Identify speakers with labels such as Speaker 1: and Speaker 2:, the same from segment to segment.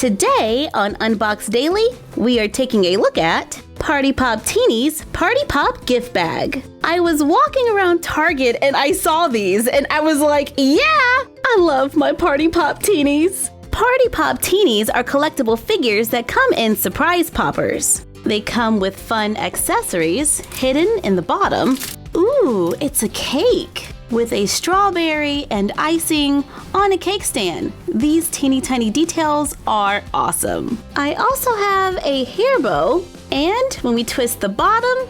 Speaker 1: Today on Unbox Daily, we are taking a look at Party Pop Teenies Party Pop Gift Bag. I was walking around Target and I saw these and I was like, yeah, I love my Party Pop Teenies. Party Pop Teenies are collectible figures that come in surprise poppers. They come with fun accessories hidden in the bottom. Ooh, it's a cake with a strawberry and icing on a cake stand. These teeny tiny details are awesome. I also have a hair bow, and when we twist the bottom,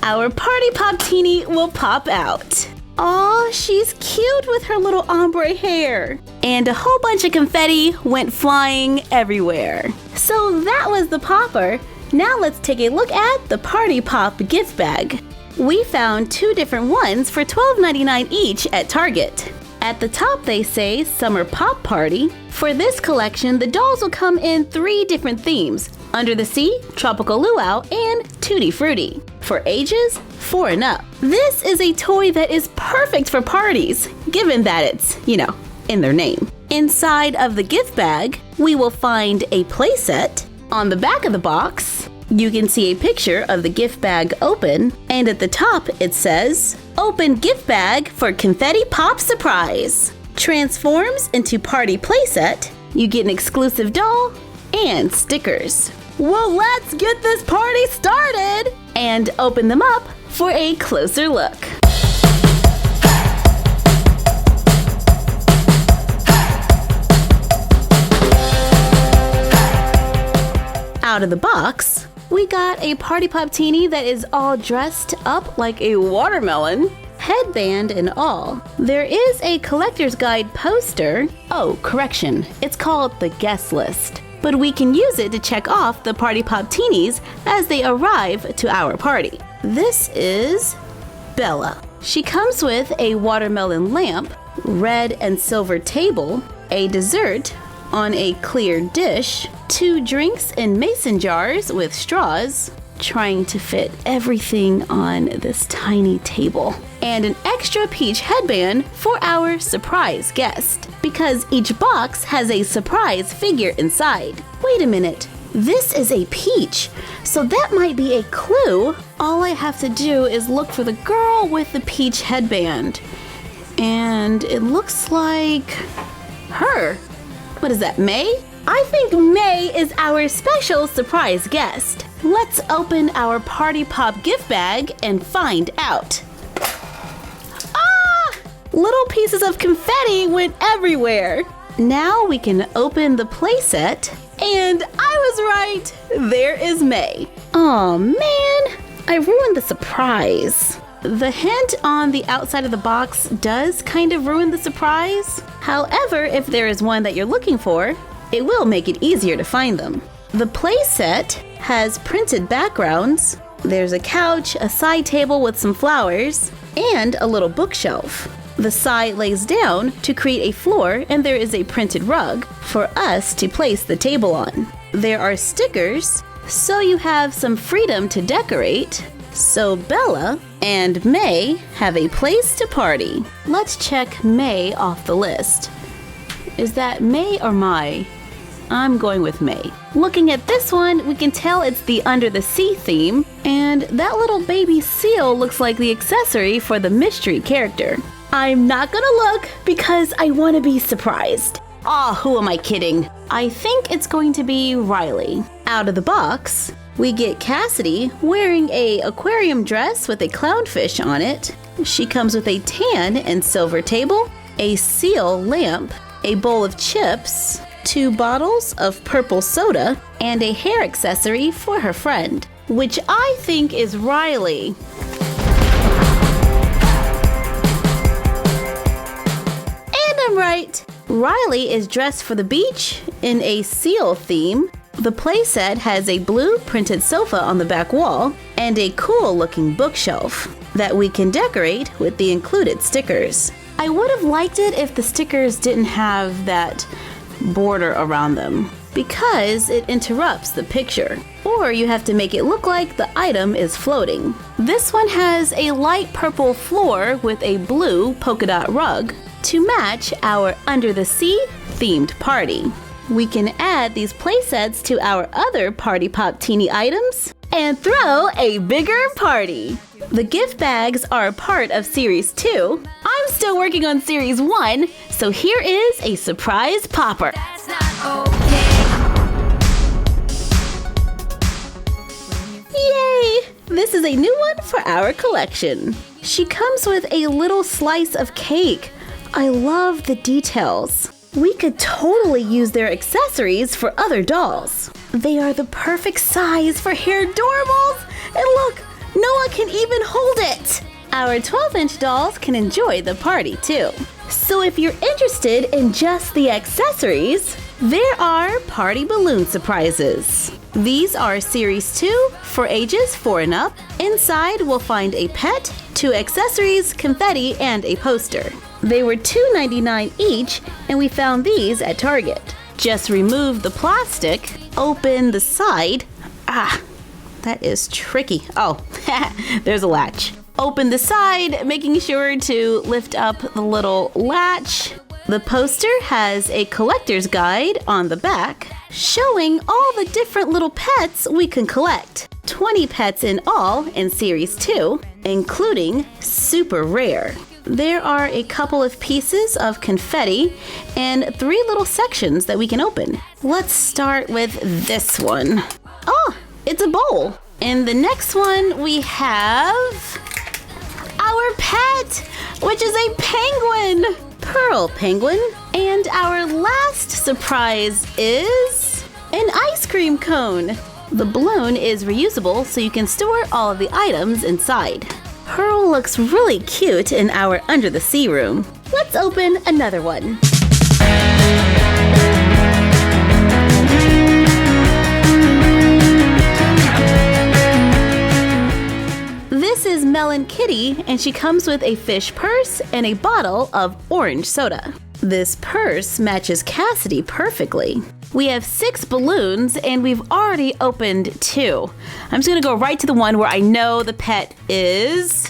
Speaker 1: our Party Pop Teenie will pop out. Aw, she's cute with her little ombre hair. And a whole bunch of confetti went flying everywhere. So that was the popper. Now let's take a look at the Party Pop gift bag. We found two different ones for $12.99 each at Target. At the top they say Summer Pop Party. For this collection, the dolls will come in 3 different themes: Under the Sea, Tropical Luau, and Tutti Frutti. For ages 4 and up. This is a toy that is perfect for parties, given that it's, in their name. Inside of the gift bag, we will find a playset. On the back of the box, you can see a picture of the gift bag open, and at the top it says, "Open gift bag for confetti pop surprise." Transforms into party playset. You get an exclusive doll and stickers. Well, let's get this party started and open them up for a closer look. Out of the box, we got a Party Pop Teenie that is all dressed up like a watermelon, headband and all. There is a collector's guide poster. Oh, correction, it's called the guest list. But we can use it to check off the Party Pop Teenies as they arrive to our party. This is Bella. She comes with a watermelon lamp, red and silver table, a dessert on a clear dish, 2 drinks in mason jars with straws, trying to fit everything on this tiny table, and an extra peach headband for our surprise guest, because each box has a surprise figure inside. Wait a minute, this is a peach, so that might be a clue. All I have to do is look for the girl with the peach headband, and it looks like her. What is that, May? I think May is our special surprise guest. Let's open our Party Pop gift bag and find out. Ah! Little pieces of confetti went everywhere. Now we can open the playset, and I was right. There is May. Oh man, I ruined the surprise. The hint on the outside of the box does kind of ruin the surprise. However, if there is one that you're looking for, it will make it easier to find them. The playset has printed backgrounds. There's a couch, a side table with some flowers, and a little bookshelf. The side lays down to create a floor, and there is a printed rug for us to place the table on. There are stickers, so you have some freedom to decorate. So Bella and May have a place to party. Let's check May off the list. Is that May or Mai? I'm going with May. Looking at this one, we can tell it's the Under the Sea theme, and that little baby seal looks like the accessory for the mystery character. I'm not gonna look because I want to be surprised. Aw, who am I kidding? I think it's going to be Riley. Out of the box, we get Cassidy wearing a aquarium dress with a clownfish on it. She comes with a tan and silver table, a seal lamp, a bowl of chips, 2 bottles of purple soda, and a hair accessory for her friend, which I think is Riley. And I'm right. Riley is dressed for the beach in a seal theme. The playset has a blue printed sofa on the back wall and a cool looking bookshelf that we can decorate with the included stickers. I would have liked it if the stickers didn't have that border around them, because it interrupts the picture, or you have to make it look like the item is floating. This one has a light purple floor with a blue polka dot rug to match our Under the Sea themed party. We can add these playsets to our other Party Pop Teenie items and throw a bigger party. The gift bags are a part of Series 2. I'm still working on Series 1, so here is a surprise popper.
Speaker 2: That's not okay.
Speaker 1: Yay! This is a new one for our collection. She comes with a little slice of cake. I love the details. We could totally use their accessories for other dolls. They are the perfect size for hair doorables. And look, Noah can even hold it. Our 12-inch dolls can enjoy the party too. So if you're interested in just the accessories, there are party balloon surprises. These are Series 2 for ages 4 and up. Inside we'll find a pet, 2 accessories, confetti, and a poster. They were $2.99 each, and we found these at Target. Just remove the plastic, open the side. That is tricky. Oh, there's a latch. Open the side, making sure to lift up the little latch. The poster has a collector's guide on the back, showing all the different little pets we can collect. 20 pets in all in Series 2, including super rare. There are a couple of pieces of confetti and 3 little sections that we can open. Let's start with this one. Oh, it's a bowl. In the next one, we have our pet, which is a penguin, Pearl Penguin. And our last surprise is an ice cream cone. The balloon is reusable, so you can store all of the items inside. Pearl looks really cute in our Under the Sea room. Let's open another one. This is Melon Kitty, and she comes with a fish purse and a bottle of orange soda. This purse matches Cassidy perfectly. We have 6 balloons, and we've already opened 2. I'm just gonna go right to the one where I know the pet is...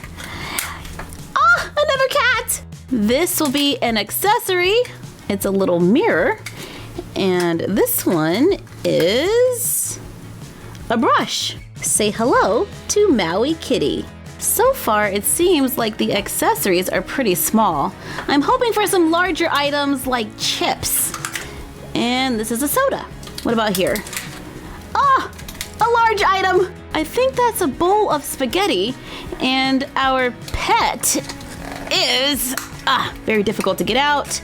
Speaker 1: another cat! This will be an accessory. It's a little mirror. And this one is a brush. Say hello to Maui Kitty. So far, it seems like the accessories are pretty small. I'm hoping for some larger items like chips. And this is a soda. What about here? A large item. I think that's a bowl of spaghetti. And our pet is, very difficult to get out,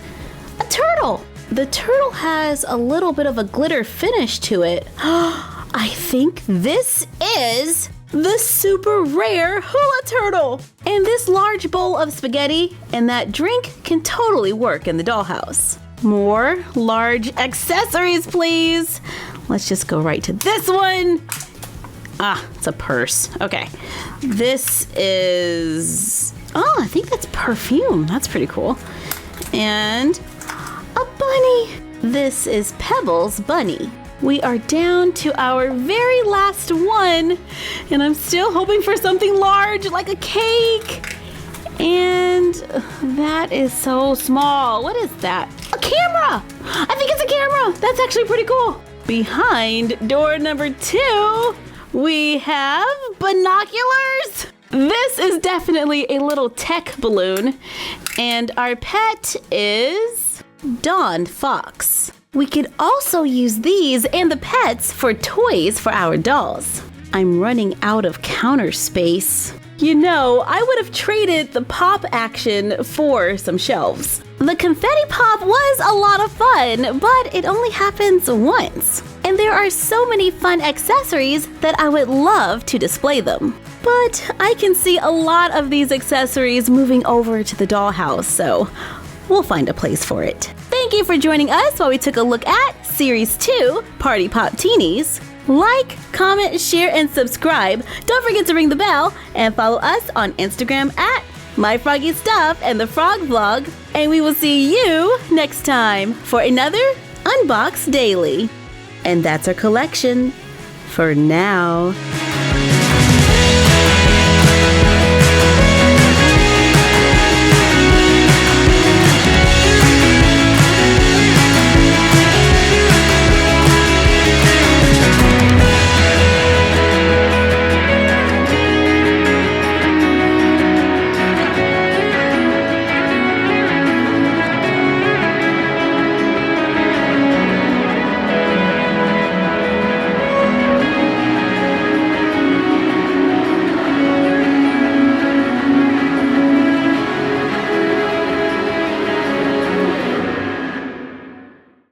Speaker 1: a turtle. The turtle has a little bit of a glitter finish to it. I think this is the super rare hula turtle. And this large bowl of spaghetti and that drink can totally work in the dollhouse. More large accessories, please. Let's just go right to this one. It's a purse. Okay. This is... I think that's perfume. That's pretty cool. And a bunny. This is Pebbles Bunny. We are down to our very last one, and I'm still hoping for something large like a cake. And that is so small. What is that? A camera! I think it's a camera. That's actually pretty cool. Behind door number 2, we have binoculars. This is definitely a little tech balloon, and our pet is Dawn Fox. We could also use these and the pets for toys for our dolls. I'm running out of counter space. You know, I would have traded the pop action for some shelves. The confetti pop was a lot of fun, but it only happens once. And there are so many fun accessories that I would love to display them. But I can see a lot of these accessories moving over to the dollhouse, so we'll find a place for it. Thank you for joining us while we took a look at Series 2 Party Pop Teenies. Like, comment, share, and subscribe. Don't forget to ring the bell and follow us on Instagram at MyFroggyStuff and the Frog Vlog. And we will see you next time for another Unbox Daily. And that's our collection for now.